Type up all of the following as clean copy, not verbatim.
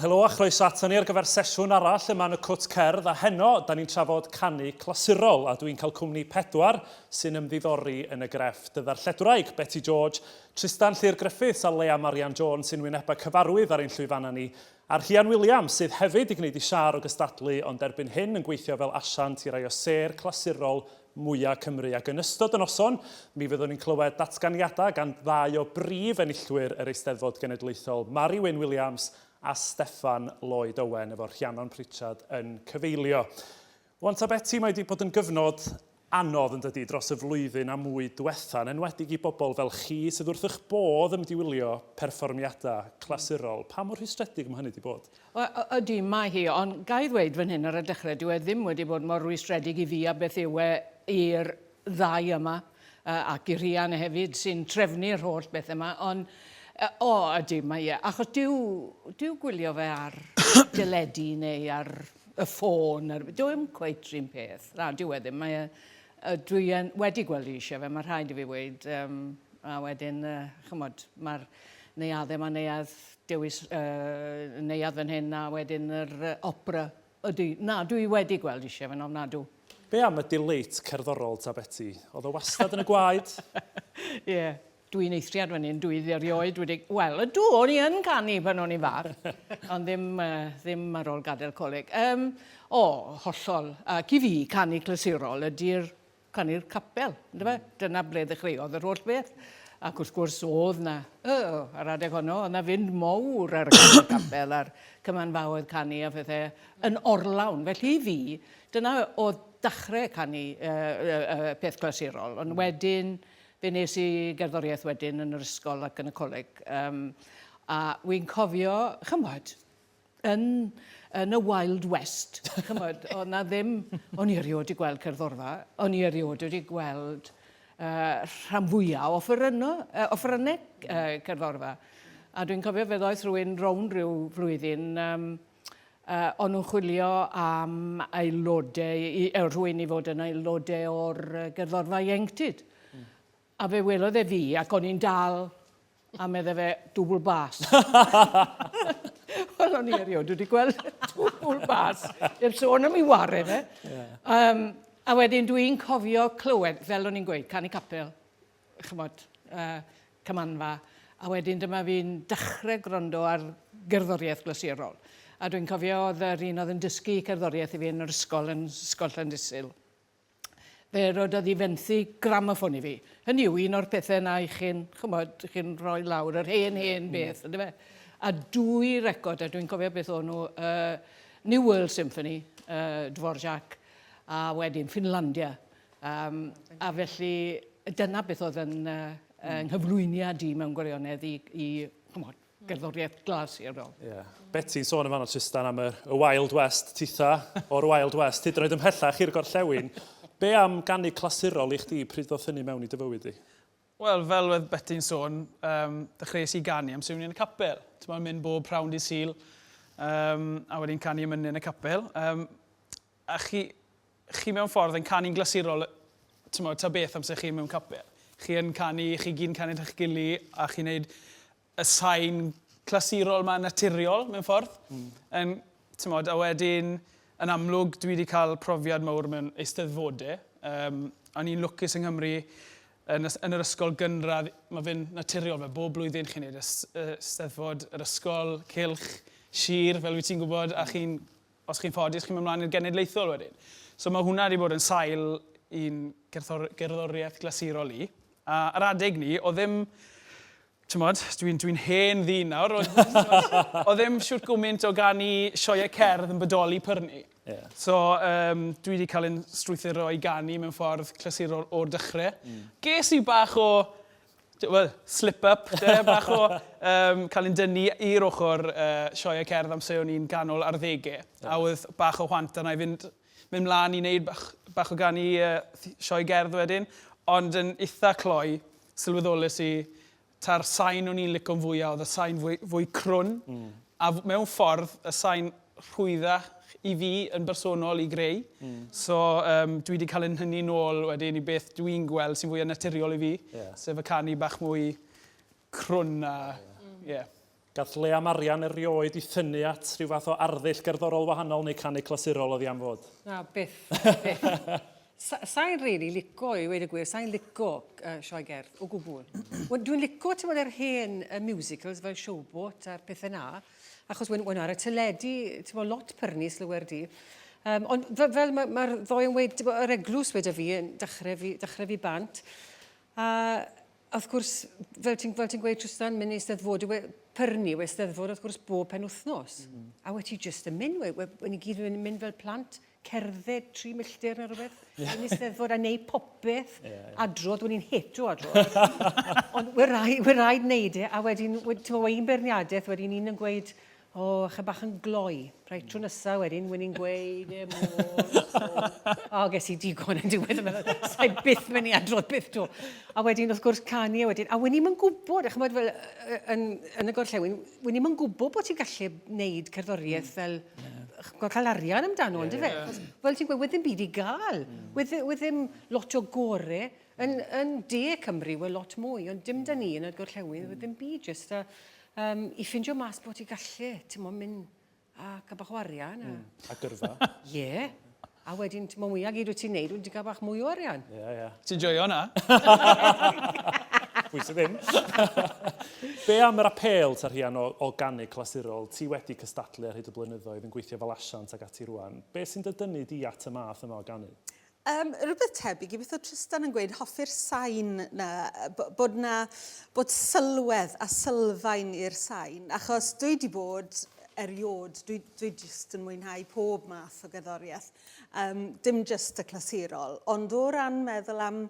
Wel, helo a chroeso aton ni ar gyfer sesiwn arall yma yn y Cwt Cerdd a heno, da ni'n trafod canu clasurol a dwi'n cael cwmni 4 sy'n ymddiddori yn y grefft y ddarlledwraig Beti George, Trystan Llŷr Griffiths a Leah Marian Jones sy'n wynebau cyfarwydd ar ein llwyfanna ni, a Rhian Williams sydd hefyd i gwneud i siar o gystadlu ond erbyn hyn yn gweithio fel asiant i rai o ser clasurol mwyaf Cymru ac yn ystod y noson, mi fyddwn ni'n clywed datganiadau gan ddau o brif enillwyr yr Eisteddfod Genedlaethol, Mari Wyn Williams a Steffan Lloyd Owen efo Rhiannon Pritchard yn cyfeilio. Wan ta Beti, mae wedi bod yn gyfnod anodd yn dydi dros y flwyddyn a mwy diwetha, yn enwedig i bobl fel chi sydd wrth eich bodd yn diwylio perfformiadau clasurol. Pa mor rhwystredig mae hynny wedi bod? Ydy, mae hi, ond gai ddweud fan hyn ar y dechrau, dwi ddim wedi bod mor rhwystredig i fi a beth yw i'r ddau yma, ac i Rhian hefyd sy'n trefnu'r holl beth yma, ond ydy, mae achos diw gwylio fe ar dyledu neu ar y ffôn, dwi'n cweith rhywun peth, na, diw ddim, dwi wedi gweld eisiau fe, mae rhaid i fi weid, a wedyn, chymod, mae'r neuaddau yma, neuadd dewis, neuadd fan hyn, a wedyn yr opera, ydy, na, dwi wedi gweld eisiau fe, ofnadw. Be am y delete cerddorol ta Beti? Oedd o wastad yn y gwaed? Ie. Dwi'n eithriad fan hyn, dwi erioed wedi... Wel, ydw, o'n i yn canu pan o'n i far, ond ddim ar ôl gadael coleg. Hollol. Ac i fi, canu clasurol ydy'r canu'r capel. Dyna ble ddechreuodd yr holl beth. Ac wrth gwrs oedd na, ar adeg honno, oedd na fynd mowr ar y capel a'r cyfanfawdd canu a phethau yn orlawn. Felly i fi, dyna oedd dechrau canu peth clasurol, ond wedyn... Fe nes i gerddoriaeth wedyn yn yr ysgol ac yn y coleg. A wy'n cofio, chymod, yn y Wild West, chymod, o'n i erioed i gweld cerddorfa, o'n i erioed wedi gweld rhan fwyaf offerynnau cerddorfa. A dwi'n cofio fe ddoeth rhywun rownd rhyw flwyddyn, o'n nhw'n chwilio am aelodau, rhywun i fod yn aelodau o'r gerddorfa ieuenctid. A fe welodd fi, ac o'n i'n dal, a meddwl fe, dwbl bas. Wel, o'n i erioed wedi gweld dwbl bas. I'r sôn am ei ware fe. A wedyn dwi'n cofio clywed, fel o'n i'n gweud, canu capel, chymod, cymanfa. A wedyn dyma fi'n dechrau gwrando ar gerddoriaeth glasurol. A dwi'n cofio oedd yr un oedd yn dysgu cerddoriaeth i fi yn yr ysgol, yn ysgol Llandysul. Fe roedd i fenthu gramoffon i fi. Hynny yw, un o'r pethau yna i chi'n rhoi lawr, yr hen beth. A 2 record, a dwi'n cofio beth o'n nhw, New World Symphony, Dvorak, a wedyn Finlandia. A felly, dyna beth oedd yn nghyflwyniad i mewn gwirionedd i gerddoriaeth glasurol. Beti'n sôn yn fan o Trystan am y Wild West, titha o'r Wild West, hyd yn oed ymhellach i'r gorllewin. Be am ganu clasurol i chdi pryd ddoth hynny mewn i dy fywyd di? Wel, fel oedd Beti'n sôn, dechreuais i ganu am sewni yn y capel. Ti'n mynd bob prawn di Sul, a wedi'n canu am yn y capel. A chi mewn ffordd yn canu'n glasurol, ta beth amser chi mewn capel. Chi yn canu, chi gyd yn canu eich gili, a chi'n neud y sain clasurol ma naturiol mewn ffordd. A wedyn, yn amlwg, dwi wedi cael profiad mawr mewn eisteddfodau. O'n i'n lwcus yng Nghymru yn yr ysgol gynradd. Mae fe'n naturiol, fe bob blwyddyn chi'n neud eisteddfod, yr ysgol, cylch, sir, fel wyt ti'n gwybod, a os chi'n ffodus, chi'n mynd mlaen i'r genedlaethol wedyn. So mae hwnna wedi bod yn sail i'n gerddoriaeth glasurol i. A ar adeg ni, o ddim... Dwi'n hen ddyn nawr, o ddim siwrt gwmynt o ganu sioeau cerdd yn bodoli pyrnu. So, dwi wedi cael ein strwythuro i ganu mewn ffordd clasurol o'r dechrau. Ges i bach o, slip-up, bach o cael ein dynnu i'r ochr sioeau cerdd amser o'n i'n ganol ar 10au. A oedd bach o hwant yna i fynd mlaen i wneud bach o ganu sioe gerdd wedyn. Ond yn eitha cloi, sylweddolus i ta'r sain o'n i'n lico'n fwyaf, oedd y sain fwy crwn. A mewn ffordd, y sain rhwyddach i fi yn bersonol i greu. So, dwi wedi cael hynny nôl wedyn i beth dwi'n gweld sy'n fwy naturiol i fi. Sef y canu bach mwy crwn a... Gath Leah Marian erioed i thynnu at rhyw fath o arddull gerddorol wahanol neu canu clasurol oddi am fod? Na, byth. Sa'n rili lico i wedi gwir, sa'n lico sioe gerdd o gwbl. Dwi'n lico ti'n yr hen musicals fel Showboat a'r pethau na, achos wyn ar y teledu, ti'n lot pyrnus lywer di. Ond fel mae'r ddoi yn wedi, yr eglws wedi fi yn dechrau fi bant. A wrth gwrs, fel ti'n gweud Trystan, mynd i Eisteddfod, pyrnu o Eisteddfod, wrth gwrs, bob penwythnos. A wedi just yn mynd, wedi gyd yn mynd fel plant, cerdded 3 milltir neu rhywbeth. Yn Eisteddfod a neud popeth, adrodd, wedi'n hito adrodd. Ond we'r rhaid wneud e, a wedyn, ti'n un berniadaeth, wedyn un yn gweud, chyf bach yn gloi. Rhaid tro nesaf wedyn, wedi'n gweud e mor. Ges i digon yn diwedd yn meddwl, sa'i byth mynd i adrodd byth to. A wedyn, wrth gwrs, canu a wedyn. A wedyn ni'n gwybod, chymod fel yn y gorllewin, wedyn ni'n gwybod bod ti'n gallu gwneud cerddoriaeth fel cael arian amdano, ond fe? Fel ti'n gweud, wedyn byd i gael. Wedyn lot o gore. Yn De Cymru, we lot mwy, ond dim da ni yn y gorllewin, wedyn byd jyst i ffindio mas bod ti'n gallu, ti'n mynd a cael bach o arian. A gyrfa. Ie. A wedyn, ti'n mwyaf gyd wyt ti'n neud, wyt ti'n cael bach mwy o arian. Ti'n joio hwnna? Pwy sydd ddim. Be am yr apel ta Rhian o ganu clasurol? Ti wedi cystadlu ar hyd y blynyddoedd yn gweithio fel asiant ag ati rwan. Be sy'n dydynnu di at y math yma o ganu? Rhywbeth tebyg, i beth o Trystan yn gweud, hoffi'r sain na, bod sylwedd a sylfaen i'r sain, achos dwi wedi bod eriod, dwi jyst yn mwynhau pob math o gerddoriaeth, dim jyst y clasurol, ond o ran meddwl am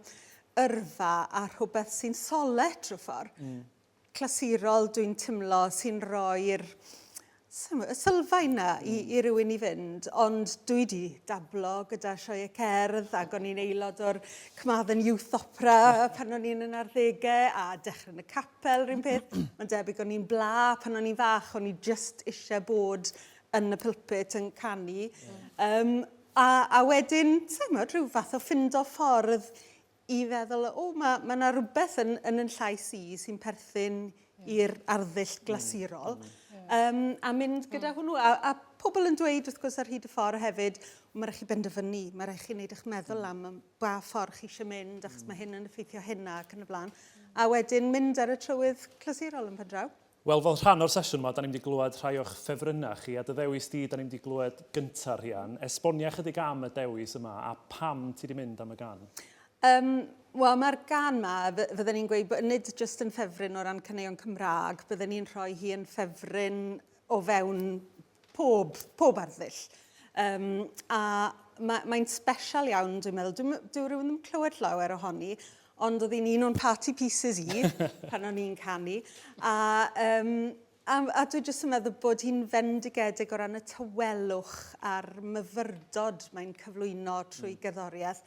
yrfa a rhywbeth sy'n solet trwy ffordd, clasurol dwi'n tymlo sy'n rhoi'r sylfaen na i rywun i fynd, ond dwi wedi dablo gyda sioe cerdd ac o'n i'n aelod o'r Cymraeg Youth Opera pan o'n i'n yn 80au a dechrau yn y capel rhywun peth. Mae'n debyg o'n i'n bla pan o'n i'n fach, o'n i just eisiau bod yn y pulpit yn canu. A wedyn, rhyw fath o ffindo ffordd i feddwl, mae yna rhywbeth yn llais i sy'n perthyn i'r arddull glasurol. A mynd gyda hwnnw. A pobl yn dweud, wrth gwrs, ar hyd y ffordd hefyd, mae rhaid chi benderfynu, mae rhaid chi wneud eich meddwl am ba ffordd chi eisiau mynd, achos mae hyn yn effeithio hynna ac yn y blaen. A wedyn mynd ar y trywydd clasurol yn pen draw. Wel, fel rhan o'r sesiwn yma, da ni'n wedi glywed rhai o'ch ffefrynnau chi, a dy ddewis di, da ni'n wedi glywed gyntaf Rhian. Esbonia chydig am y dewis yma, a pam ti wedi mynd am y gan? Wel, mae'r gan yma, fydden ni'n gweud, nid jyst yn ffefryn o ran caneuon Cymraeg, bydden ni'n rhoi hi yn ffefryn o fewn pob arddull. A mae'n special iawn, dwi'n meddwl. Dwi'n rhywun ddim clywed llawer ohoni, ond oedd hi'n un o'n party pieces i pan o'n i'n canu. A dwi'n jyst yn meddwl bod hi'n fendigedig o ran y tawelwch a'r myfyrdod mae'n cyflwyno trwy gerddoriaeth.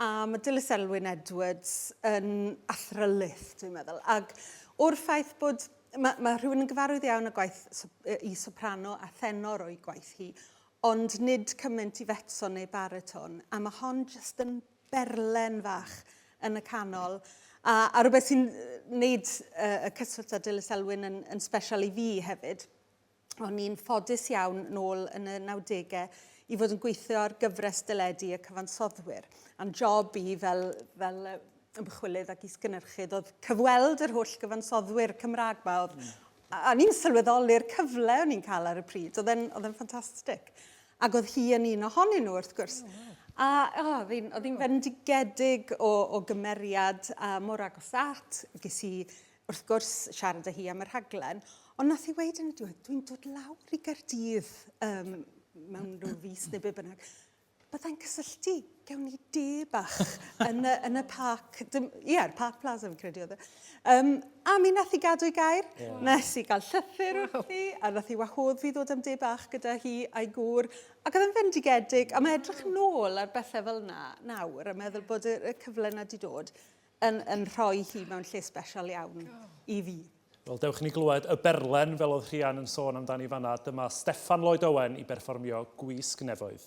A mae Dilys Elwyn Edwards yn athrylyth, dwi'n meddwl. Ac o'r ffaith bod mae rhywun yn gyfarwydd iawn y gwaith i soprano a thenor o'i gwaith hi, ond nid cymaint i fetso neu bariton. A mae hon jyst yn berlen fach yn y canol. A rhywbeth sy'n gwneud y cyswllt â Dilys Elwyn yn special i fi hefyd. O'n i'n ffodus iawn nôl yn y 90au i fod yn gweithio ar gyfres dyledu y cyfansoddwyr. A'n job i fel ymchwilydd ac isgynhyrchydd oedd cyfweld yr holl gyfansoddwyr Cymraeg ma. A ni'n sylweddoli'r cyfle o'n i'n cael ar y pryd. Oedd e'n ffantastig. Ac oedd hi yn un ohonyn nhw, wrth gwrs. A oedd hi'n fendigedig o gymeriad mor agos at. Ges i, wrth gwrs, siarad â hi am yr rhaglen. Ond nath hi weid yn y diwedd, dwi'n dod lawr i Gaerdydd mewn rhyw fis neu be bynnag. Byddai'n cysylltu, gewn ni de bach yn y parc, yr Parc Plaza fi'n credu oedd e. A mi nath i gadw i gair, nes i gael llythyr wrthi, a nath i wahodd fi ddod am de bach gyda hi a'i gŵr. Ac oedd yn fendigedig, a mae edrych nôl ar bethau fel nawr, a meddwl bod y cyfle yna wedi dod yn rhoi hi mewn lle special iawn i fi. Wel, dewch ni glywed y berlen fel oedd Rhian yn sôn amdani fanna. Dyma Steffan Lloyd Owen i berfformio Gwisg Nefoedd.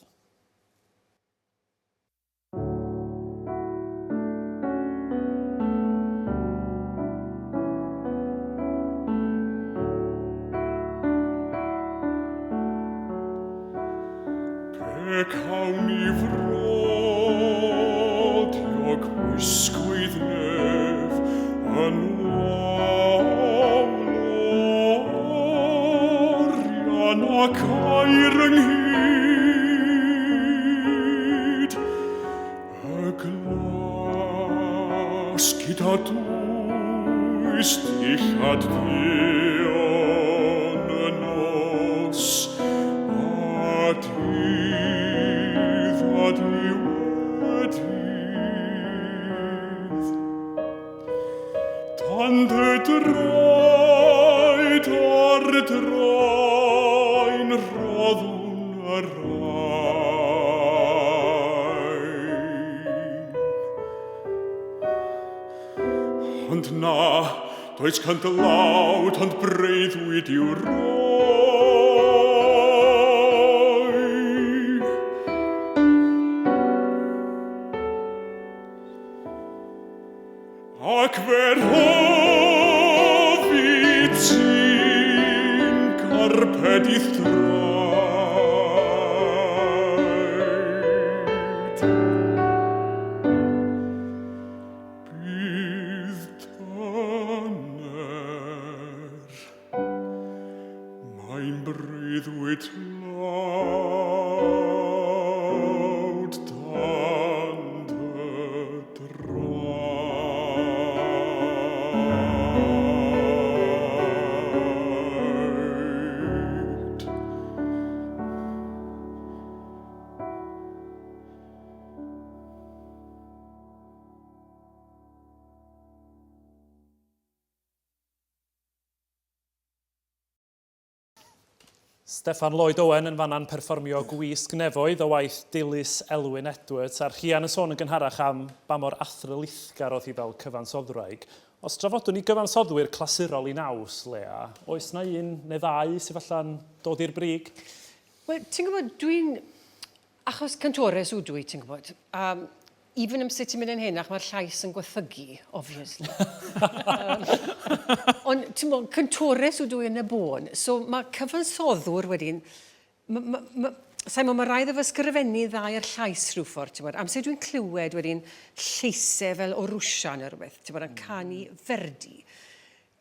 gyda dwys dillad ddion y nos, a dydd wedidd. Tan dy draed ar draen roddwn y Rhain. Ond na, does cant lawd, ond breuddwyd i'w roi. Ac fer hoddi ti'n carpedith draed. Bydd taner, mae'n breuddwyd lawd dan dy draed. Steffan Lloyd Owen yn fanna'n perfformio gwisg nefoedd o waith dilys Elwyn Edwards, a'r Rhian yn sôn yn gynharach am ba mor athrylithgar oedd hi fel cyfansoddwraig. Os drafodwn ni gyfansoddwyr clasurol i naws, Leah, oes na un neu ddau sydd falla'n dod i'r brig? Wel, ti'n gwybod, dwi'n... Achos cantores ydw i, ti'n gwybod. Even am sut ti'n mynd yn hyn, ac mae'r llais yn gwethygu, obviously. Ond, ti'n gwybod, cantores ydw i yn y bôn. So, mae cyfansoddwr wedyn... Sa'n mae rhaid o fy sgrifennu dda i'r llais rhyw ffordd, ti'n gwybod. Amser dwi'n clywed wedyn lleisau fel o Rwsia neu rhywbeth, ti'n gwybod, yn canu ferdi.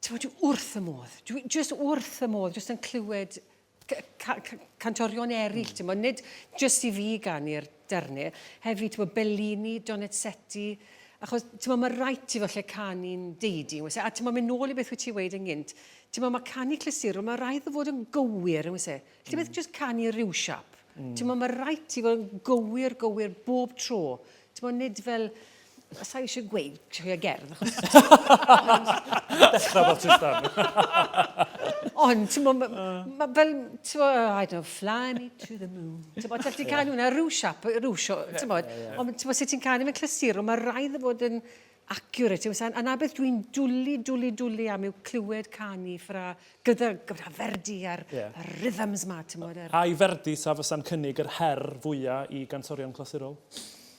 Ti'n gwybod, dwi wrth y modd. Dwi just wrth y modd, just yn clywed cantorion eraill, ti'n gwybod, nid just i fi ganu'r darnau, hefyd, ti'n gwybod, Bellini, Donizetti, achos, ti'n gwybod, mae rhaid ti falle canu'n deudi, a ti'n gwybod, mynd nôl i beth wyt ti wedi yn gynt, ti'n gwybod, mae canu clasurol, mae rhaid o fod yn gywir, yn wyse. Ti'n beth just canu ryw siap. Ti'n gwybod, mae rhaid ti fod yn gywir bob tro. Ti'n gwybod, nid fel... Sa i eisiau gweud sioe gerdd, achos... Dechrau bod Trystan. Ond, ti'n gwybod, mae fel, ti'n gwybod, I don't know, fly me to the moon. Ti'n gwybod, ti'n canu hwnna, rhyw siap, rhyw sio, ti'n gwybod. Ond, ti'n gwybod, sut ti'n canu mewn clasurol, mae rhaid o fod yn accurate. A na beth dwi'n dwlu am yw clywed canu gyda ferdi a'r rhythms ma, ti'n gwybod. A'i ferdi sa fysa'n cynnig yr her fwyaf i gantorion clasurol?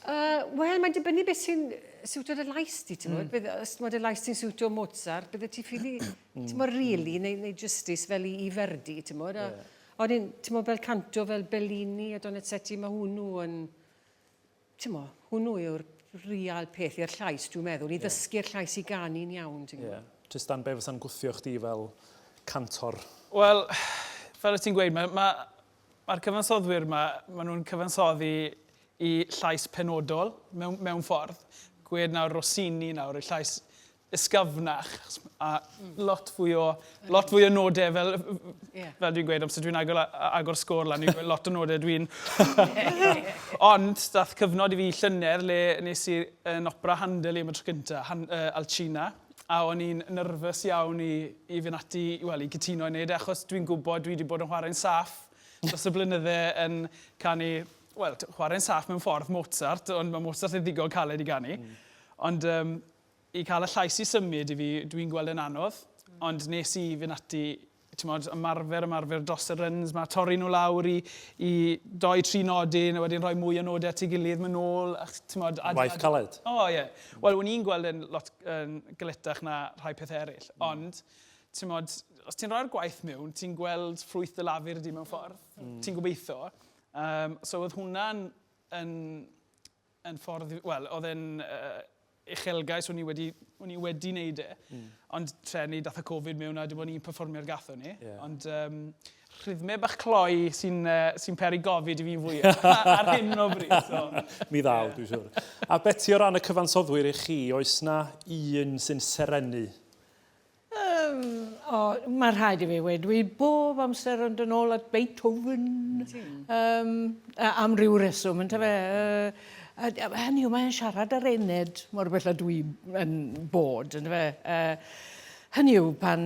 Wel, mae'n dibynnu beth sy'n siwtio dy lais ti, ti'n gwybod. Os mae dy lais ti'n siwtio Mozart, bydde ti ffili, ti'n gwybod, really, neu justice fel i ferdi, ti'n gwybod. Ond, ti'n gwybod, fel canto, fel Bellini a Donizetti, mae hwnnw yn, ti'n gwybod, hwnnw yw'r real peth i'r llais, dwi'n meddwl, i ddysgu'r llais i ganu'n iawn, ti'n gwybod. Trystan, be fysa'n gwthio chdi fel cantor? Wel, fel o ti'n gweud, mae'r cyfansoddwyr maen nhw'n cyfansoddi i llais penodol mewn ffordd. Gwed nawr Rossini nawr, y llais ysgafnach, a lot fwy o nodau fel dwi'n gweud, amser dwi'n agor sgôr lan, dwi'n gweud lot o nodau dwi'n... Ond, dath cyfnod i fi llynedd le nes i yn opera Handel i am y tro gyntaf, Alcina, a o'n i'n nerfus iawn i fynd ati, i gytuno i wneud, achos dwi'n gwybod dwi wedi bod yn chwarae'n saff dros y blynyddau yn canu, chwarae'n saff mewn ffordd Mozart, ond mae Mozart yn ddigon caled i ganu. Ond i cael y llais i symud i fi, dwi'n gweld yn anodd, ond nes i fynd ati, ymarfer dros y ryns, mae torri nhw lawr i 2-3 nodyn, a wedyn rhoi mwy o nodau at ei gilydd mynd nôl. Waith caled? O, ie. Wel, o'n i'n gweld yn lot gletach na rhai pethau eraill, ond, os ti'n rhoi'r gwaith mewn, ti'n gweld ffrwyth y lafur di mewn ffordd, ti'n gobeithio. So oedd hwnna'n yn ffordd, oedd e'n uchelgais o'n i wedi wneud e, ond treni dath y Covid mewn a dim ond ni'n perfformio'r gathon ni. Ond rhythmau bach cloi sy'n peri gofid i fi'n fwyaf ar hyn o bryd. So. Mi ddaw, dwi'n siŵr. A Beti, o ran y cyfansoddwyr i chi, oes na un sy'n serenu? Mae rhaid i fi wedi, dwi bob amser yn dyn ôl at Beethoven am ryw reswm, yn fe. Hynny yw, mae'n siarad ar ened mor bell a dwi yn bod, yn fe. Hynny yw, pan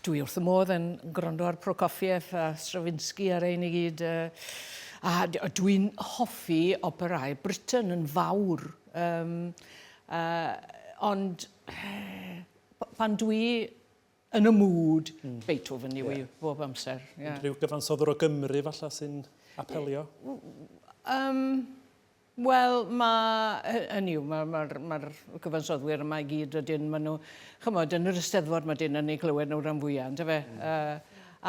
dwi wrth y modd yn gwrando ar Prokofiev a Stravinsky ar ein i gyd, a dwi'n hoffi operau Britain yn fawr. Ond pan dwi yn y mwd, Beethoven yw i bob amser. Rhyw gyfansoddwr o Gymru falle sy'n apelio? Wel, hynny yw, mae'r cyfansoddwyr yma i gyd ydyn, maen nhw, chymod, yn yr Eisteddfod mae dyn yn ei clywed nhw rhan fwyaf, ynddo fe?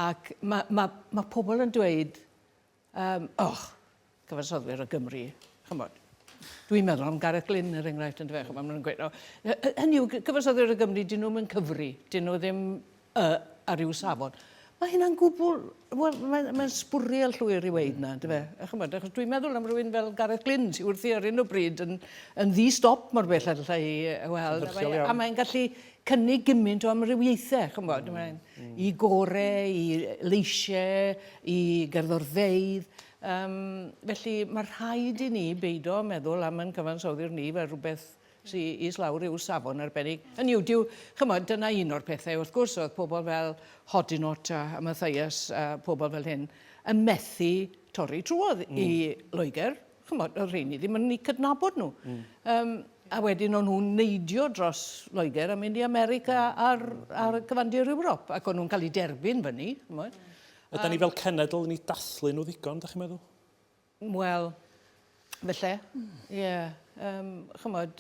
Ac mae pobl yn dweud, cyfansoddwyr o Gymru, chymod. Dwi'n meddwl am Gareth Glyn yr enghraifft yn fe, chymod, maen nhw'n gweud, hynny yw, cyfansoddwyr o Gymru, dyn nhw'n cyfri, dyn nhw ddim ar ryw safon. Mae hynna'n gwbl, mae'n sbwriel llwyr i weid na, dy fe? Achos dwi'n meddwl am rhywun fel Gareth Glyn, sy'n wrthi ar un o bryd yn ddi-stop mor bell ar lle i weld. A mae'n gallu cynnig gymaint o amrywiaethau, chymod. I gorau, i leisiau, i gerddorfeidd. Felly mae rhaid i ni beido meddwl am yn cyfansoddi'r ni fel rhywbeth sy'n islawr i'w safon arbennig. Yn yw, chymod, dyna un o'r pethau. Wrth gwrs, oedd pobl fel Hodinot a Matthias a pobl fel hyn yn methu torri trwodd i Loegr. Chymod, oedd rhain i ddim yn ei cydnabod nhw. A wedyn o'n nhw'n neidio dros Loegr a mynd i America ar cyfandir Ewrop. Ac o'n nhw'n cael ei derbyn fyny. Ydy ni fel cenedl yn ei dathlu nhw ddigon, da chi'n meddwl? Wel, felly, ie. Chymod,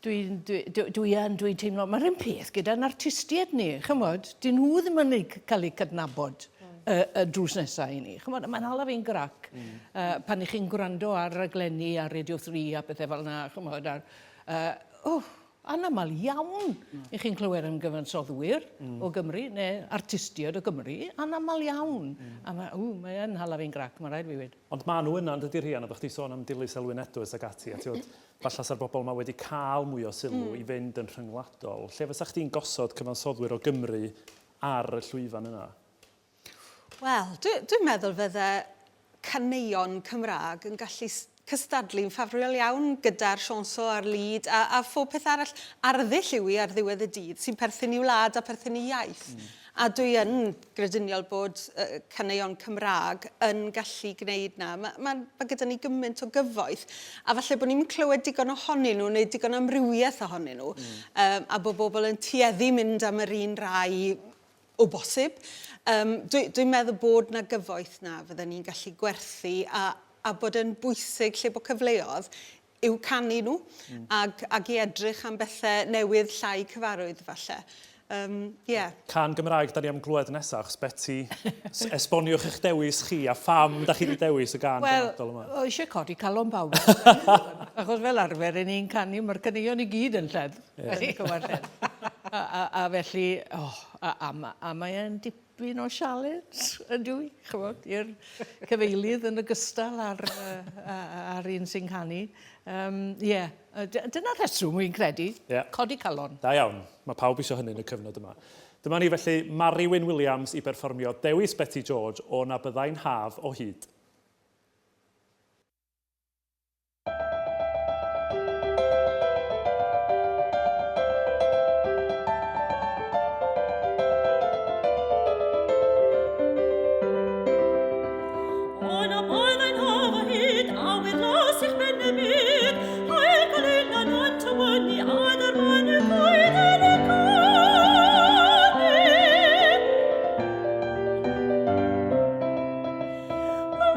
dwi'n teimlo, mae'r un peth gyda'n artistiaid ni, chymod, dyn nhw ddim yn cael eu cydnabod y drws nesaf i ni. Chymod, mae'n hala fi'n grac pan i chi'n gwrando ar raglenni ar Radio 3 a bethau fel yna, chymod, anamal iawn i chi'n clywed am gyfansoddwyr o Gymru, neu artistiaid o Gymru, anamal iawn. A mae'n hala fi'n grac, mae'n rhaid fi wedi. Ond maen nhw yna, yn dydy Rhian, a bych chi sôn am Dilys Elwyn Edwards ag ati, a ti'n falle sa'r bobl yma wedi cael mwy o sylw i fynd yn rhyngwladol. Lle fysa chdi'n gosod cyfansoddwyr o Gymru ar y llwyfan yna? Wel, dwi'n meddwl fydde caneuon Cymraeg yn gallu cystadlu'n ffafriol iawn gyda'r sionsol ar lyd a phob peth arall arddull yw i ar ddiwedd y dydd sy'n perthyn i wlad a perthyn i iaith. A dwi yn grediniol bod caneuon Cymraeg yn gallu gwneud na. Mae gyda ni gymaint o gyfoeth. A falle bod ni'n clywed digon ohonyn nhw neu digon amrywiaeth ohonyn nhw. A bod bobl yn tueddu mynd am yr un rai o bosib. Dwi'n meddwl bod na gyfoeth na fydden ni'n gallu gwerthu a bod yn bwysig lle bod cyfleoedd yw canu nhw ac i edrych am bethau newydd llai cyfarwydd falle. Can Gymraeg da ni am glwed nesaf, achos Beti, esboniwch eich dewis chi a pham da chi wedi dewis y gan gyfnodol yma. Wel, eisiau codi calon bawb. Achos fel arfer, ni'n canu, mae'r caneuon i gyd yn lled. A felly, a mae'n dipyn o sialens yn dwi, chymod, i'r cyfeilydd yn ogystal ar un sy'n canu. Dyna rheswm wy'n credu, codi calon. Da iawn, mae pawb eisiau hynny yn y cyfnod yma. Dyma ni felly Mari Wyn Williams i berfformio dewis Beti George o Na Byddai'n Haf o Hyd. Oh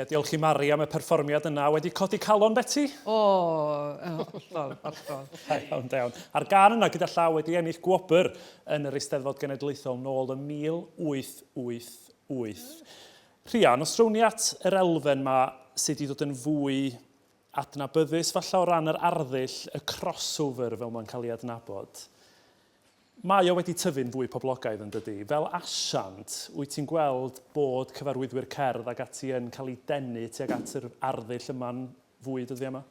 diolch i Mari am y perfformiad yna. Wedi codi calon, Beti? Hollol. Iawn. A'r gan yna gyda llaw wedi ennill gwobr yn yr Eisteddfod Genedlaethol nôl y 1888. Rhian, os rown ni at yr elfen yma sydd wedi dod yn fwy adnabyddus falle o ran yr arddull, y crossover fel mae'n cael ei adnabod. Mae o wedi tyfu'n fwy poblogaidd yn dydy. Fel asiant, wyt ti'n gweld bod cyfarwyddwyr cerdd ac ati yn cael ei denu tuag at yr arddull yma'n fwy dyddi yma?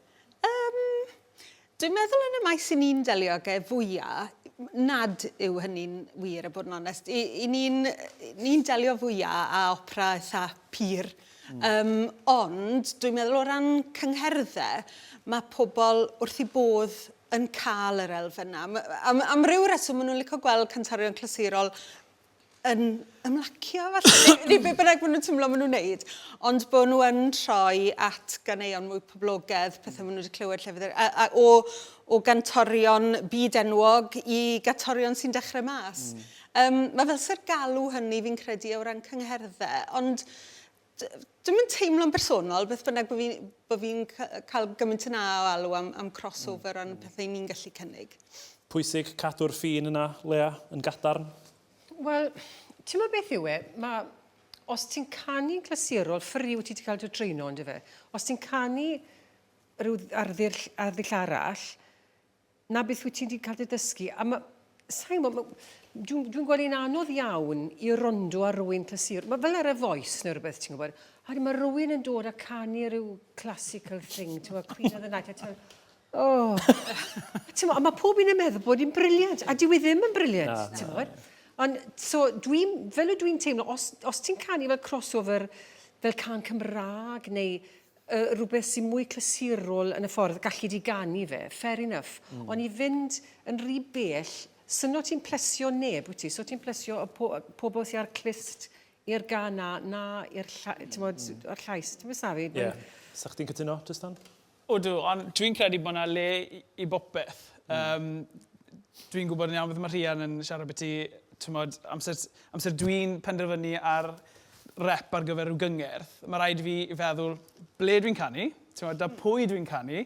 Dwi'n meddwl yn y maes i ni'n delio ag fwyaf, nad yw hynny'n wir a bod yn onest. Ni'n delio fwyaf a opera eitha pur. Ond dwi'n meddwl o ran cyngherddau, mae pobl wrth i bodd yn cael yr elfen yna. Am ryw reswm, maen nhw'n licio gweld cantorion clasurol yn ymlacio, falle. Ni be bynnag maen nhw'n tymlo maen nhw'n neud. Ond bod nhw yn troi at ganeuon mwy poblogaidd, pethau maen nhw wedi clywed llefydd. O gantorion byd enwog i gantorion sy'n dechrau mas. Mae fel sy'r galw hynny fi'n credu o ran cyngherddau. Ond dwi'n mynd teimlo'n bersonol, beth bynnag bod fi'n cael gymaint yna o alw am crossover o'n pethau ni'n gallu cynnig. Pwysig cadw'r ffin yna, Leah, yn gadarn? Wel, ti'n meddwl beth yw e? Os ti'n canu clasurol, ffyri wyt ti wedi cael dy dreino, ond fe? Os ti'n canu rhyw arddull arall, na beth wyt ti wedi cael dy dysgu. Dwi'n gweld hi'n anodd iawn i rondo ar rywun clasur. Mae fel ar y voice neu rhywbeth, ti'n gwybod. A mae rywun yn dod a canu rhyw classical thing, ti'n gwybod, Queen of the Night. A mae pob un yn meddwl bod hi'n briliant, a dyw hi ddim yn briliant, ti'n gwybod. Ond, so, fel ydw i'n teimlo, os ti'n canu fel crossover fel can Cymraeg neu rhywbeth sy'n mwy clasurol yn y ffordd gallu di ganu fe, fair enough. Ond i fynd yn rhy bell, sy'n ti'n plesio neb, wyt ti? So ti'n plesio pobl sy'n ar clist i'r gana na i'r llais. Ti'n mynd safi? Ie. Sa chdi'n cytuno, Trystan? Odw, ond dwi'n credu bod yna le i bopeth. Dwi'n gwybod yn iawn beth mae Rhian yn siarad beth i, amser dwi'n penderfynu ar rep ar gyfer rhyw gyngerdd, mae rhaid fi feddwl ble dwi'n canu, da pwy dwi'n canu,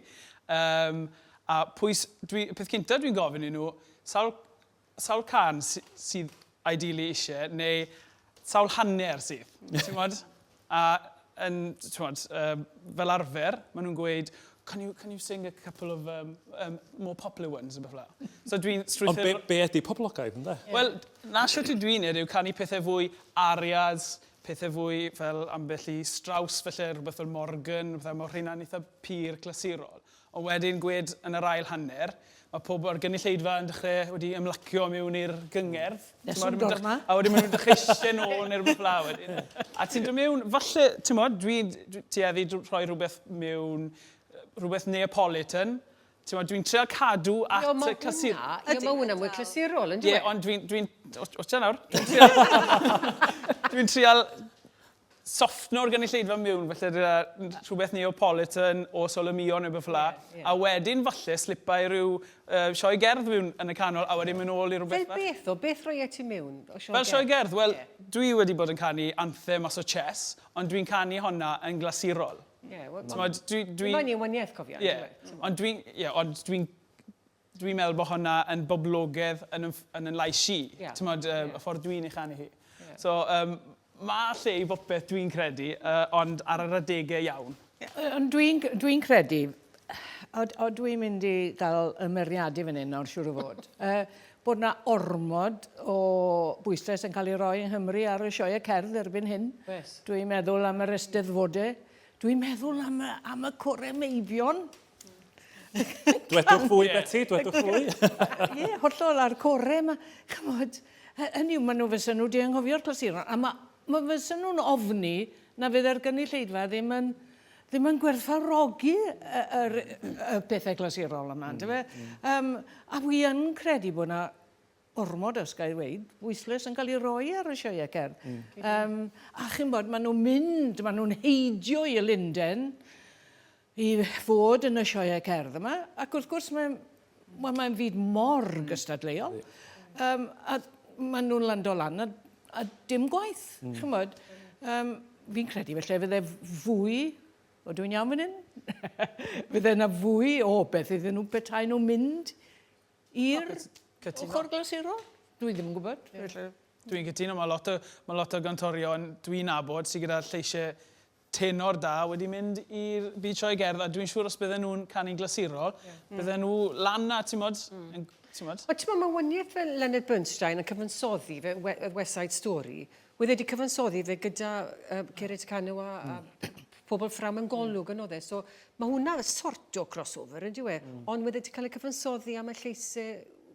a peth cynta dwi'n gofyn i nhw, sawl can sydd ideally eisiau, neu sawl hanner sydd. Fel arfer, maen nhw'n gweud, can you sing a couple of more popular ones? So Ond be ydi poblogaidd, ynddo? Wel, na siwt dwi'n neud yw canu pethau fwy arias, pethau fwy fel ambell i Strauss, felly rhywbeth fel Morgan, mae rhywun eitha pur clasurol. Ond wedyn gwed yn yr ail hanner, mae pobl ar gynulleidfa yn dechrau wedi ymlacio mewn i'r gyngerdd. Neswn dorma. A wedyn maen nhw'n dechrau eisiau nôl neu rhywbeth fel wedyn. A ti'n dod mewn, falle, dwi'n tueddu rhoi rhywbeth mewn, rhywbeth Neapolitan. Dwi'n treol cadw at y clasur. Mae hwnna mwy clasurol, yn dweud? Ie, ond dwi'n treol soffno'r gynulleidfa mewn, felly rhywbeth Neapolitan o Solomio neu beth fel a wedyn falle slipau rhyw sioe gerdd mewn yn y canol, a wedyn mynd ôl i rhywbeth fel. Fel beth roi ti mewn? Fel sioe gerdd, wel, dwi wedi bod yn canu anthem as o chess, ond dwi'n canu honna yn glasurol. Mae'n ei waniaeth, cofio. Ond dwi'n meddwl bod honna yn boblogaidd yn yn lais i, y ffordd dwi'n ei chanu hi. So, mae lle i bopeth dwi'n credu, ond ar yr adegau iawn. Ond dwi'n credu, o dwi'n mynd i gael ymeriadu fan hyn o'r siŵr o fod, bod yna ormod o bwysles yn cael ei roi yng Nghymru ar y sioe cerdd erbyn hyn. Dwi'n meddwl am yr Eisteddfodau. Dwi'n meddwl am y corau meibion. Dwedwch fwy, Beti, dwedwch fwy. Ie, hollol ar corau yma. Cymod, hynny yw, maen nhw fysa nhw wedi anghofio'r clasuron. A mae fysa nhw'n ofni na fydd yr gynulleidfa ddim yn gwerthfawrogi y pethau clasurol yma. A wi yn credu bod yna ormod os gael dweud, bwysles yn cael ei roi ar y sioe cerdd. A chi'n bod, maen nhw'n heidio i Lundain i fod yn y sioe cerdd yma. Ac wrth gwrs, mae'n fyd mor gystadleuol. A maen nhw'n lando lan a dim gwaith. Chi'n bod, fi'n credu felly fydde fwy, o dwi'n iawn fan hyn? Fydde yna fwy o beth iddyn nhw petai nhw'n mynd i'r ochr glasurol? Dwi ddim yn gwybod. Dwi'n cytuno, mae lot o gantorion dwi'n abod sydd gyda lleisiau tenor da wedi mynd i'r byd sioe gerdd, a dwi'n siŵr os bydden nhw'n canu glasurol, bydden nhw lan na, ti'n modd? Mae waniaeth fel Leonard Bernstein yn cyfansoddi fe West Side Story, wedi cyfansoddi fe gyda Ceret Cano a pobl ffram yn golwg yn oedd e. So mae hwnna sort o crossover, yn diwe? Ond wedi cael ei cyfansoddi am y lleisau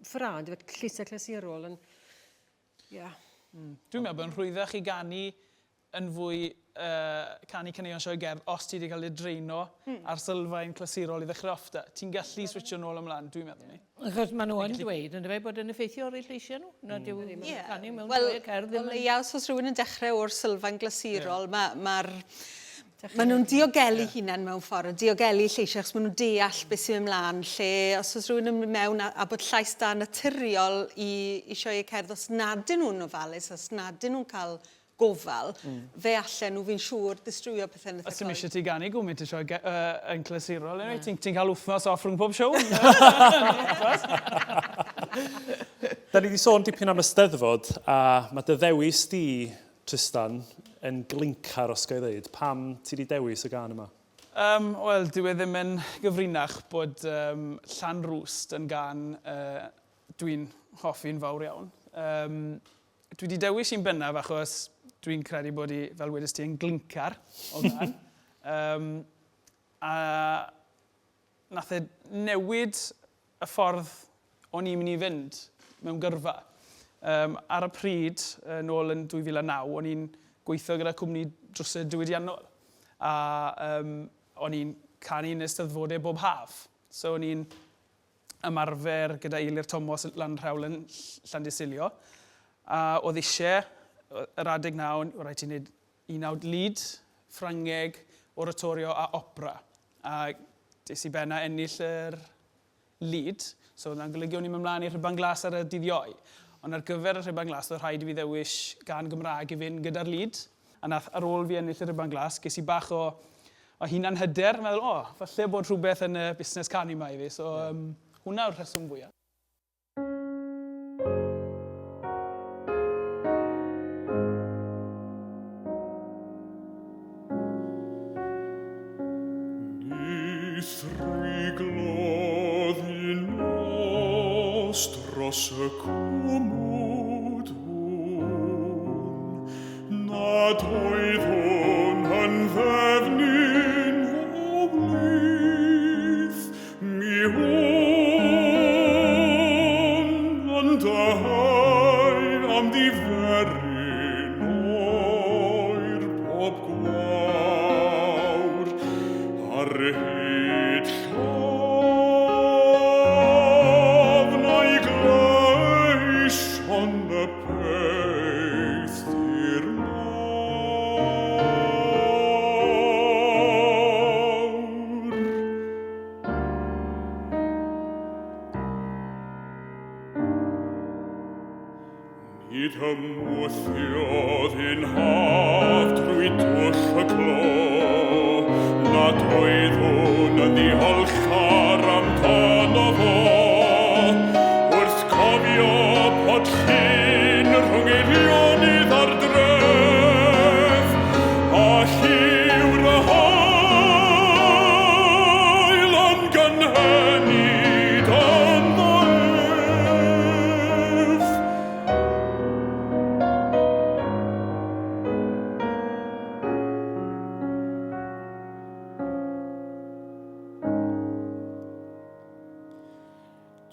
ffran, lleisau clasurol. Dwi'n meddwl bod yn rhwyddach i ganu yn fwy canu caneuon sioe gerdd os ti wedi cael ei dreino ar sylfaen clasurol i ddechrau offta. Ti'n gallu switcho nôl ymlaen, dwi'n meddwl ni. Achos maen nhw yn dweud, yn dweud bod yn effeithio ar eu lleisiau nhw. Na, dyw canu mewn sioe cerdd. Wel, Leia, os rhywun yn dechrau o'r sylfaen glasurol, Maen nhw'n diogelu hunain mewn ffordd, diogelu lleisiau, achos maen nhw'n deall beth sy'n ymlaen, lle os oes rhywun yn mewn a bod llais da naturiol i sioe cerdd, os nad ydyn nhw'n ofalus, os nad ydyn nhw'n cael gofal, fe allan nhw fi'n siŵr distrwyo pethau yn y Os ym eisiau ti ganu gwmynt y sioe yn clasurol, ti'n cael wthnos off rhwng pob siow? Da ni wedi sôn dipyn am Eisteddfod, a mae dy ddewis di, Trystan, yn glincar os gael ei ddweud. Pam ti wedi dewis y gan yma? Wel, dwi ddim yn gyfrinach bod Llan Rwst yn gan dwi'n hoffi'n fawr iawn. Dwi wedi dewis i'n bennaf achos dwi'n credu bod i, fel wedys ti, yn glincar o gan. A nath e newid y ffordd o'n i'n mynd i fynd mewn gyrfa. Ar y pryd, nôl yn 2009, o'n i'n gweithio gyda cwmni dros y diwydiannol. A o'n i'n canu'n eisteddfodau bob haf. So o'n i'n ymarfer gyda Eilir Thomas lan rhawl yn Llandysilio. A oedd eisiau, yr adeg na, oedd rhaid ti'n gwneud 19 lead, Ffrangeg, oratorio a opera. A des i benna ennill yr lead. So yna'n golygu o'n i'n ymlaen i'r rhyban glas ar y dydd Iau. Ond ar gyfer y rhyban glas, oedd rhaid i fi ddewis gan Gymraeg i fynd gyda'r lead. A nath ar ôl fi ennill y rhyban glas, ges i bach o hunan hyder, meddwl, falle bod rhywbeth yn y busnes canu yma i fi. So hwnna yw'r rheswm fwyaf. Thriglodd i nos dros y cwmwd hwn, nad oedd hwn yn ddefnyn o wlydd, mi hwn yn dahau am ddiferyn o'r bob gwawr, ar hyd llafnau gleis ond y peth i'r mawr. Nid ymwythiodd un haf drwy twll y clo, nad oedd hwn yn ddiolchar amdano fo, wrth cofio pod llun rhwng eilionydd ar dref, a lliw'r y hael yn gynhenid yn ddef.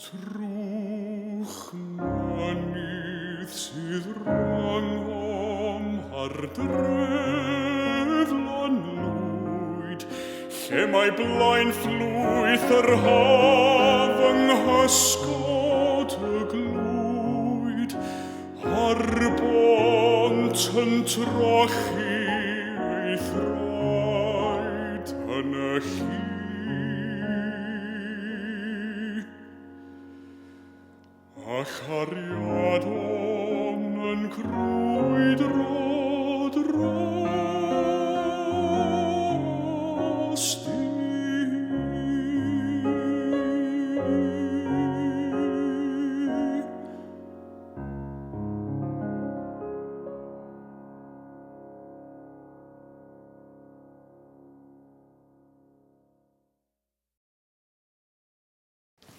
Trwch mynydd sydd rangom ar dref Lanlwyd, lle mae blaen fflwyth yr haf yng nghysgod y glwyd, a'r bont yn trochi ei thraed yn y llun. A chariadon yn crwydro dro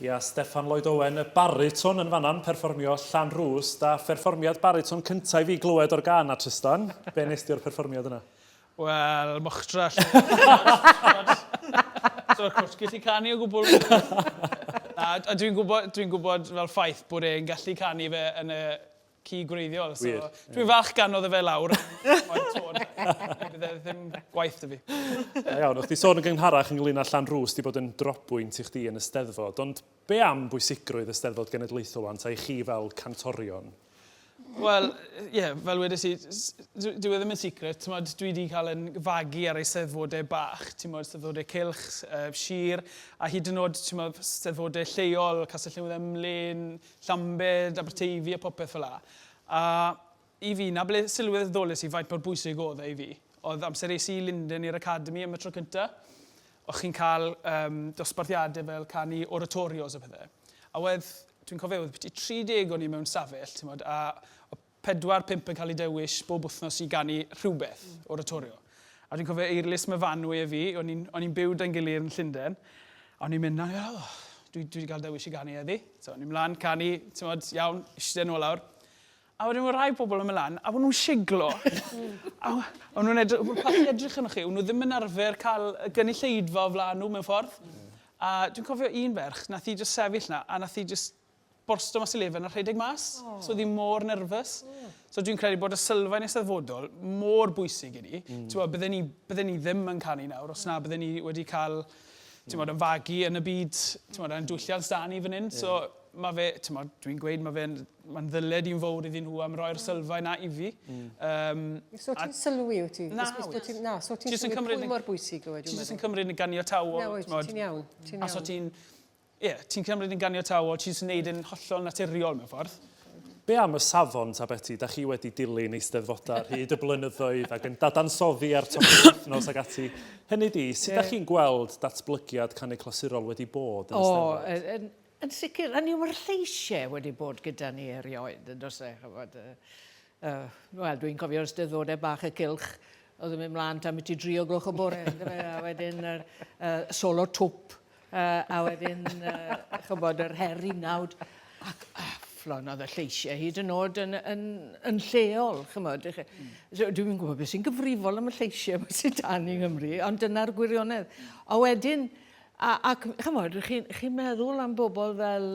Ia, Steffan Lloyd Owen, y bariton yn fanna'n perfformio Llan Rwst, a perfformiad bariton cyntaf i fi glywed o'r gan a Trystan. Be nes di o'r perfformiad yna? Wel, mochtra. So'r cwrs gallu canu o gwbl. A dwi'n gwybod fel ffaith bod e'n gallu canu fe yn y ci gwreiddiol. So, dwi'n falch ganodd fe lawr. Bydd ddim gwaith dy fi. Iawn, o'ch di sôn yn gynharach ynglyn â Llan Rwst i bod yn dropwynt i chdi yn Eisteddfod, ond be am bwysigrwydd Eisteddfod Genedlaethol wan, ta i chi fel cantorion? Wel, fel wedes i, dwi ddim yn secret. Dwi wedi cael yn fagu ar eisteddfodau bach, eisteddfodau cylch, sir, a hyd yn oed eisteddfodau lleol, Castell AR-LEIN, Llambed, Aberteifi a popeth fel la. A i fi, na ble sylwedd ddoles i faint mor bwysig oedd i fi. Oedd amser eis i Linden i'r academi am y tro cyntaf. O'ch chi'n cael dosbarthiadau fel canu oratorios a pethau. A wedd, dwi'n cofio, oedd byti 30 o'n i mewn safell, a 4-5 yn cael ei dewis bob wythnos i ganu rhywbeth oratorio. A dwi'n cofio eirlys myfanwy e fi, o'n i'n byw da'n gilydd yn Llundain, a o'n i'n mynd na, dwi wedi cael dewis i ganu eddi. So, o'n i'n mlaen canu, iawn, eistedd nôl lawr. A wedyn mae rhai pobl yn mlaen, a o'n nhw'n siglo. A o'n nhw'n edrych yn chi, o'n nhw ddim yn arfer cael gynulleidfa o flaen nhw mewn ffordd. A dwi'n cofio un ferch, nath i just sefyll na, a nath i just borsto mas i lefen a rhedeg mas. So oedd hi mor nerfus. So dwi'n credu bod y sylfaen eisteddfodol mor bwysig i ni. Bydden ni ddim yn canu nawr, os na bydden ni wedi cael yn fagu yn y byd, yn dwylliant stan i fan hyn. So mae fe, dwi'n gweud, mae'n ddyled i'n fawr iddyn nhw am roi'r sylfaen na i fi. So ti'n sylwi wyt ti? Na, so ti'n sylwi pwy mor bwysig o wedi? Ti jyst yn cymryd yn ganio tawel. Na, ti'n iawn. A so ti'n cymryd yn ganio tawel, ti'n gwneud yn hollol naturiol mewn ffordd. Be am y safon, ta Beti? Da chi wedi dilyn eisteddfodau hyd y blynyddoedd ac yn dadansoddi ar top y wythnos ag ati. Hynny di, sut ydych chi'n gweld datblygiad canu clasurol wedi bod yn eisteddfod? Yn sicr, a ni yw'r lleisiau wedi bod gyda ni erioed, yn dos e. Wel, dwi'n cofio'r eisteddfodau bach y cylch, oedd yn mynd mlaen tam i ti 3 o gloch o bore, a wedyn solo twp, a wedyn yr her 19, ac fflon oedd y lleisiau hyd yn oed yn lleol, chymod. Dwi'n gwybod beth sy'n gyfrifol am y lleisiau mae sy'n dan yng Nghymru, ond dyna'r gwirionedd. A wedyn, ac chymod, chi'n meddwl am bobl fel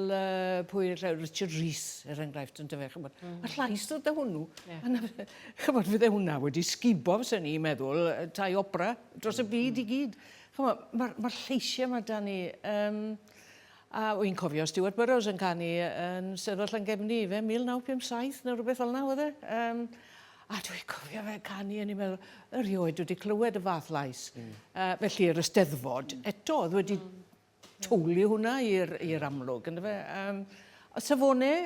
Richard Rhys, enghraifft yn dyfa, chymod. Mae llais dod o hwnnw. Chymod, fydde hwnna wedi sgibo, sy'n ni'n meddwl, tai opera, dros y byd i gyd. Chymod, mae'r lleisiau yma dan ni. A wy'n cofio Stuart Burrows yn canu yn Steddfod Llangefni, 1957 neu rhywbeth fel yna, oedd e. A dwi'n cofio fe canu, a ni'n meddwl, erioed wedi clywed y fath lais. Felly yr Eisteddfod, eto, oedd wedi twli hwnna i'r amlwg. A safonau,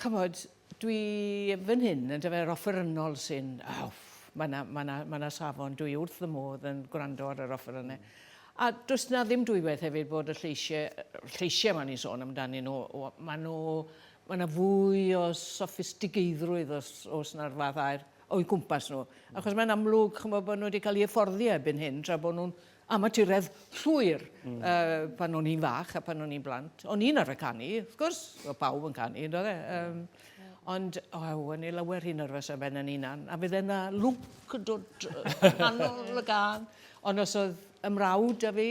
chymod, dwi fan hyn yn dyfer offerynnol sy'n, mae yna safon, dwi wrth y modd yn gwrando ar yr offer yna. A does na ddim dwywaith hefyd bod y lleisiau ma'n i sôn amdani nhw, mae yna fwy o sophistigeiddrwydd os na'r fath air o'i gwmpas nhw. Achos mae'n amlwg bod nhw wedi cael ei hyfforddi erbyn hyn, tra bod nhw'n amaturedd llwyr pan o'n i'n fach a pan o'n i'n blant. O'n i'n arfer canu, wrth gwrs, o pawb yn canu, doedd e. Ond, o'n i lawer hi'n nerfus a ben yn unan. A fydd yna lwc yn dod canol y gan. Ond os oedd ymrawd a fi,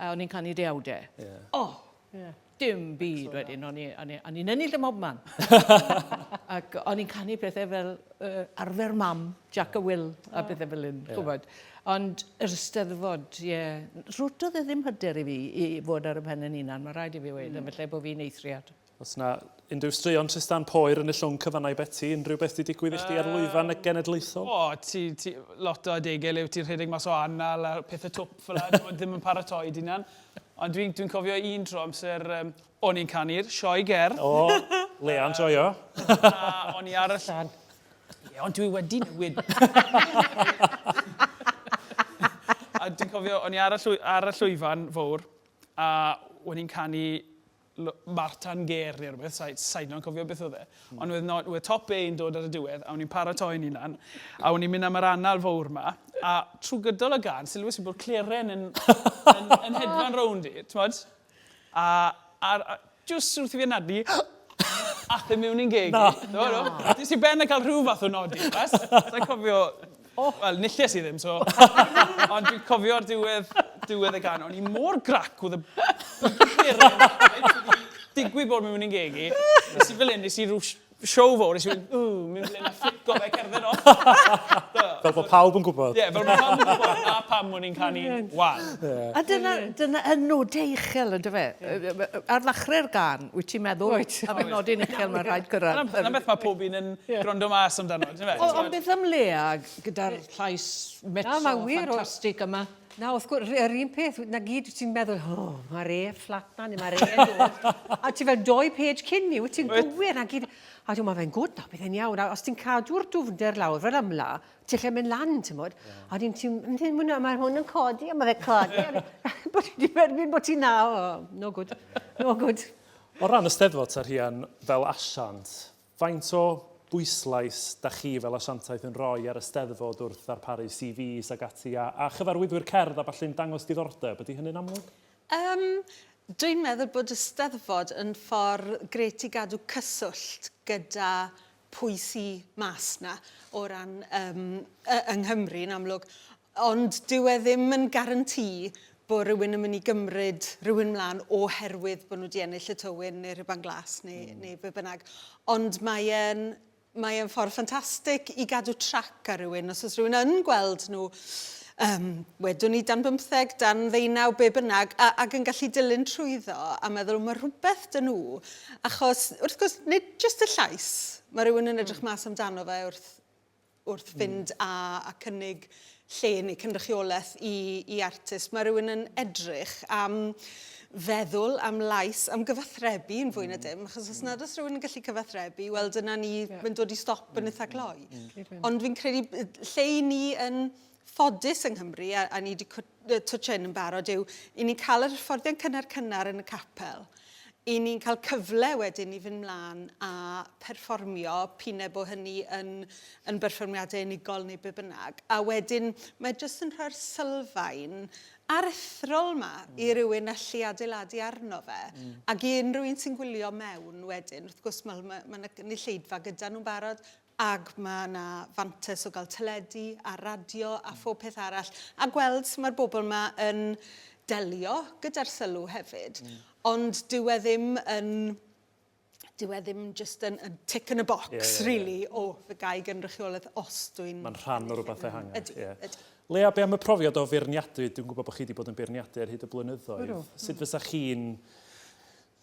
o'n i'n canu dewdau. Dim byd wedyn, o'n i'n ennill y mob man. Ac o'n i'n canu pethau fel arfer mam, Jack a Will, a pethau fel hyn, gwybod. Ond yr Eisteddfod, rwtodd e ddim hyder i fi i fod ar y pen yn unan, mae rhaid i fi weid, yn felly bod fi'n eithriad. Os na unrhyw straeon Trystan poer yn y llwng cyfannau Beti, unrhyw beth wedi digwydd i chdi ar lwyfan y genedlaethol? Lot o adegau le ti'n rhedeg mas o annal a pethau twp fel yna, ddim yn paratoi dyna'n. Ond dwi'n cofio un tro amser o'n i'n canu'r Sioe Gerdd. Leah joio. A o'n i ar y llan. Ond dwi wedi newid. A dwi'n cofio, o'n i ar y llwyfan fawr, a o'n i'n canu Martan Ger neu rhywbeth, sa'n nhw'n cofio beth oedd e. Ond oedd top A yn dod ar y diwedd, a o'n i'n paratoi'n unan, a o'n i'n mynd am yr annal fawr yma, a trwy gydol y gan, sylwys i bod cleren yn hedfan rownd i, t'mod? A just wrth i fi nadu, ath e mewn i'n geg. Do. Dis i Ben a cael rhyw fath o nodi. Sa'n cofio, wel, nilles i ddim, so. Ond dwi'n cofio'r diwedd y gan. Ond i mor grac oedd y digwydd bod mewn i'n geg i. Nes i fel un, nes i rhyw siow fawr, nes i fynd, mewn fel un a flico fe cerdded off. Fel bod pawb yn gwybod. Ie, fel bod pawb yn gwybod, a pam o'n i'n canu wan. A dyna y nodau uchel ydy fe. Ar ddechrau'r gan, wyt ti'n meddwl, a fe nodau'n uchel mae'n rhaid gyrraedd. Dyna beth mae pob un yn grondo mas amdano. Ond beth am Leah gyda'r llais metso ffantastig yma? Na, wrth gwrs, yr un peth, na gyd ti'n meddwl, mae'r flat na, neu mae'r dod. A ti fel 2 page cyn ni, wyt ti'n gywir, na gyd. A dwi'n meddwl, fe'n gwrdd na, bydd e'n iawn. A os ti'n cadw'r dwfnder lawr fel ymla, ti'n lle mynd lan, ti'n modd. A mae hwn yn codi, a mae fe codi. Bod ti'n meddwl bod ti'n na, no good, no good. O ran Eisteddfod Rhian fel asiant, faint o bwyslais da chi fel asiantaeth yn rhoi ar Eisteddfod wrth ddarparu CVs ag ati a chyfarwyddwyr cerdd a falle'n dangos diddordeb? Ydy hynny'n amlwg? Dwi'n meddwl bod Eisteddfod yn ffordd gret i gadw cyswllt gyda pwy sy mas na o ran yng Nghymru yn amlwg. Ond dyw e ddim yn garanti bod rhywun yn mynd i gymryd rhywun mlaen oherwydd bod nhw wedi ennill y tywyn neu rhywban glas neu be bynnag. Ond mae'n ffordd ffantastig i gadw trac ar rhywun. Os oes rhywun yn gweld nhw wedwn ni dan 15, dan 19, be bynnag, ac yn gallu dilyn trwyddo a meddwl mae rhywbeth dyn nhw. Achos, wrth gwrs, nid jyst y llais, mae rhywun yn edrych mas amdano fe wrth fynd a cynnig lle neu cynrychiolaeth i artist. Mae rhywun yn edrych am feddwl, am lais, am gyfathrebu yn fwy na dim. Achos os nad oes rhywun yn gallu cyfathrebu, wel dyna ni yn dod i stop yn eitha gloi. Ond fi'n credu lle i ni yn ffodus yng Nghymru, a ni wedi twtio yn barod, yw i ni'n cael yr hyfforddiant cynnar yn y capel, i ni'n cael cyfle wedyn i fynd mlaen a perfformio, pineb o hynny yn berfformiadau unigol neu be bynnag. A wedyn, mae jyst yn rhoi'r sylfaen aruthrol yma i rywun allu adeiladu arno fe, ac i unrhyw un sy'n gwylio mewn wedyn. Wrth gwrs, mae'n lleidfa gyda nhw'n barod, ac mae yna fantes o gael teledu a radio a phob peth arall. A gweld sut mae'r bobl yma yn delio gyda'r sylw hefyd. Ond dyw e ddim just yn tick in a box, really, fy gael gynrychiolaeth os dwi'n... Mae'n rhan o rhywbeth ehangach. Ydy. Leah, be am y profiad o feirniadu? Dwi'n gwybod bod chi wedi bod yn beirniadu ar hyd y blynyddoedd. Sut fysa chi'n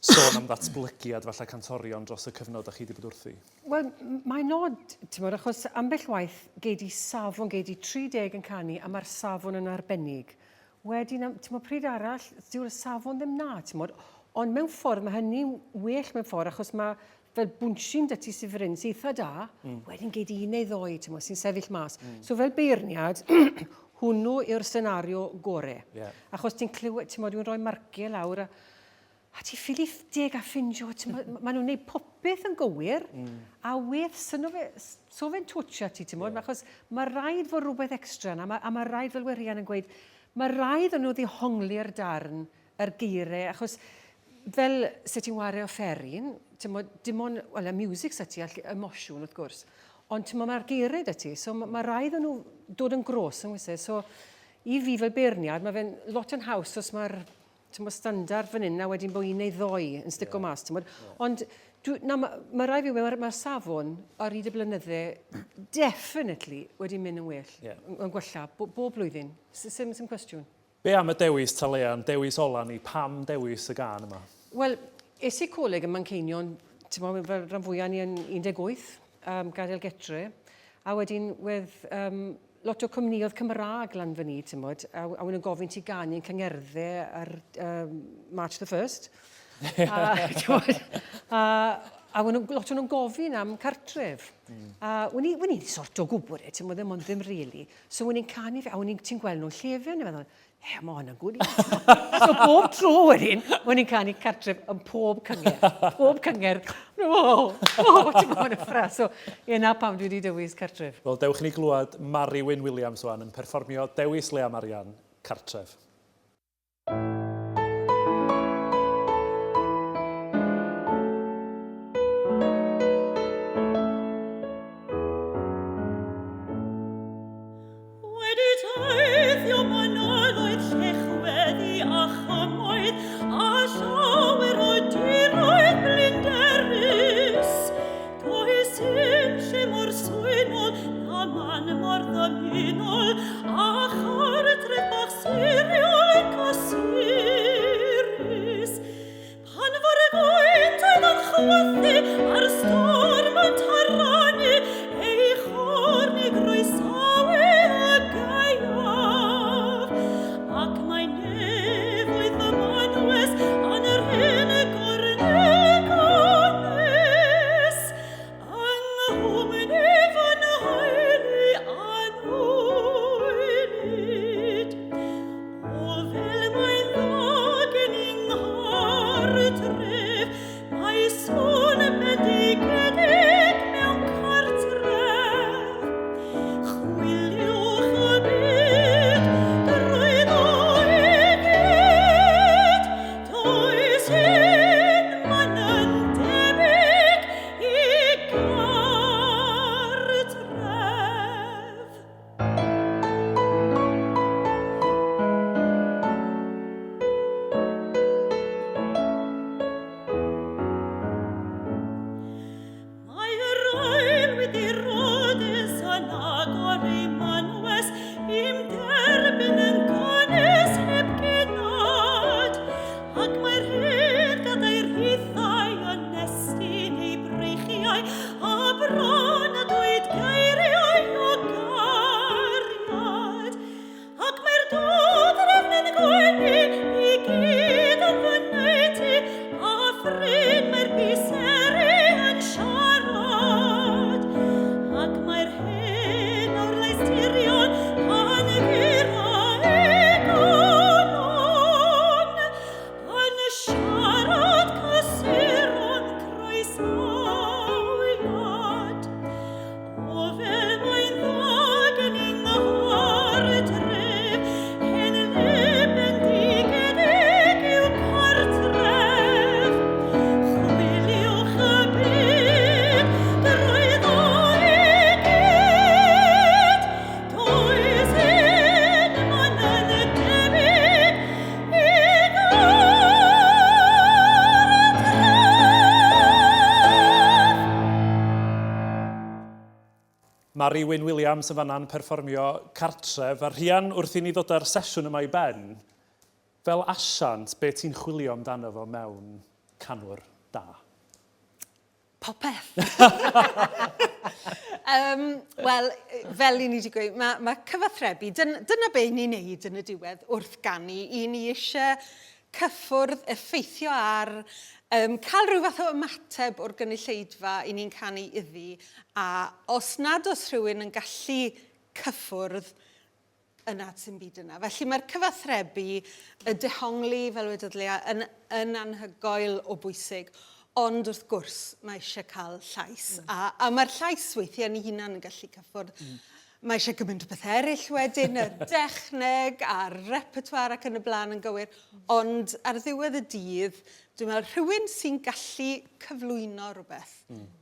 sôn am ddatblygiad falle cantorion dros y cyfnod a chi wedi bod wrthi? Wel, mae'n nod, ti'n modd, achos ambell waith gei di safon, gei di 30 yn canu, a mae'r safon yn arbennig. Wedyn, ti'n modd, pryd arall, dyw'r safon ddim na, ti'n modd, ond mewn ffordd, mae hynny'n well mewn ffordd, achos mae fel bwnsyn dy ti sy'n fryn, sy'n eitha da, wedyn gei di 1 neu 2, ti'n modd, sy'n sefyll mas. So fel beirniad, hwnnw yw'r senario gore. Achos ti'n clywed, ti'n modd, dwi'n rhoi marciau lawr, a ti ffili 10 a ffindio, maen nhw'n gwneud popeth yn gywir, a wedd sy'n so fe'n twtio ti, ti'n modd, achos mae rhaid fod rhywbeth extra yna, a mae rhaid fel Rhian yn gweud, mae rhaid o'n nhw ddihongli'r darn, yr geiriau, achos fel sut ti'n wario offeryn, ti'n modd, dim ond, wel, y music sy'n ti, emosiwn wrth gwrs, ond ti'n modd, mae'r geiriau dy ti, so mae rhaid o'n nhw dod yn gros yn wysau, so i fi fel beirniad, mae fe'n lot yn haws os mae'r standard fan hyn, a wedyn bod 1 neu 2 yn stico mas. Ond mae rai fi mae'r safon ar hyd y blynyddau definitely wedi mynd yn well, yn gwella, bob blwyddyn. Sym cwestiwn. Be am y dewis ta Leah, dewis ola ni, pam dewis y gan yma? Wel, es i coleg yn Manceinion, fel rhan fwyaf ni yn 18, gadael getre, a wedyn wedd lot o cwmnioedd Cymraeg lan fy ni, ti'n modd, a wna'n gofyn ti ganu yn cyngerddau ar March the 1st. A lot o'n gofyn am cartref. A wni wedi sort o gwybod e, ti'n modd, ddim rili. So wni'n canu fe, a ti'n gweld nhw'n llefen, a meddwl, mae hwnna'n gwrdd. So bob tro wedyn, wni'n canu cartref yn pob cynger. Pob cynger. Ti'n gwybod y ffras. So, yna pam dwi wedi dewis cartref. Wel, dewch ni glwad Mari Wyn Williams wan yn perfformio dewis Leah Marian, cartref. Mari Wyn Williams yn fanna'n perfformio cartref, a Rhian wrth i ni ddod â'r sesiwn yma i ben, fel asiant, be ti'n chwilio amdano fo mewn canwr da? Popeth. Wel, fel i ni wedi gweud, mae cyfathrebu, dyna be ni'n neud yn y diwedd wrth ganu. I ni eisiau cyffwrdd effeithio ar cael rhyw fath o ymateb o'r gynulleidfa i ni'n canu iddi. A os nad oes rhywun yn gallu cyffwrdd, yna sy'n byd yna. Felly mae'r cyfathrebu, y dehongli, fel wedodd Leah, yn anhygoel o bwysig. Ond wrth gwrs, mae eisiau cael llais. A mae'r llais weithiau ni hunan yn gallu cyffwrdd. Mae eisiau gymaint o beth eraill wedyn, y dechneg a'r repertoire ac yn y blaen yn gywir. Ond ar ddiwedd y dydd, dwi'n meddwl rhywun sy'n gallu cyflwyno rhywbeth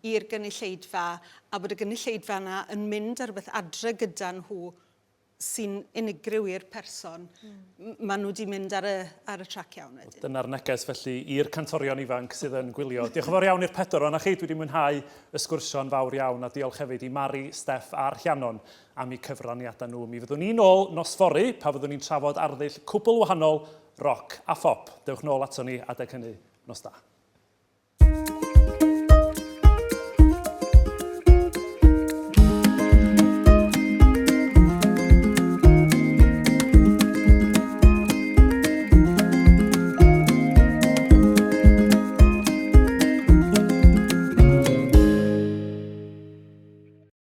i'r gynulleidfa, a bod y gynulleidfa yna yn mynd ar rhywbeth adre gyda nhw sy'n unigryw i'r person, maen nhw wedi mynd ar y trac iawn wedyn. Dyna'r neges felly i'r cantorion ifanc sydd yn gwylio. Diolch yn fawr iawn i'r pedwar ond a chi, dwi wedi mwynhau y sgwrsio'n fawr iawn a diolch hefyd i Mari, Steff a'r Rhiannon am eu cyfraniadau nhw. Mi fyddwn ni nôl nos fory pa fyddwn ni'n trafod arddull cwbl wahanol, roc a phop. Dewch nôl ato ni adeg hynny nos da.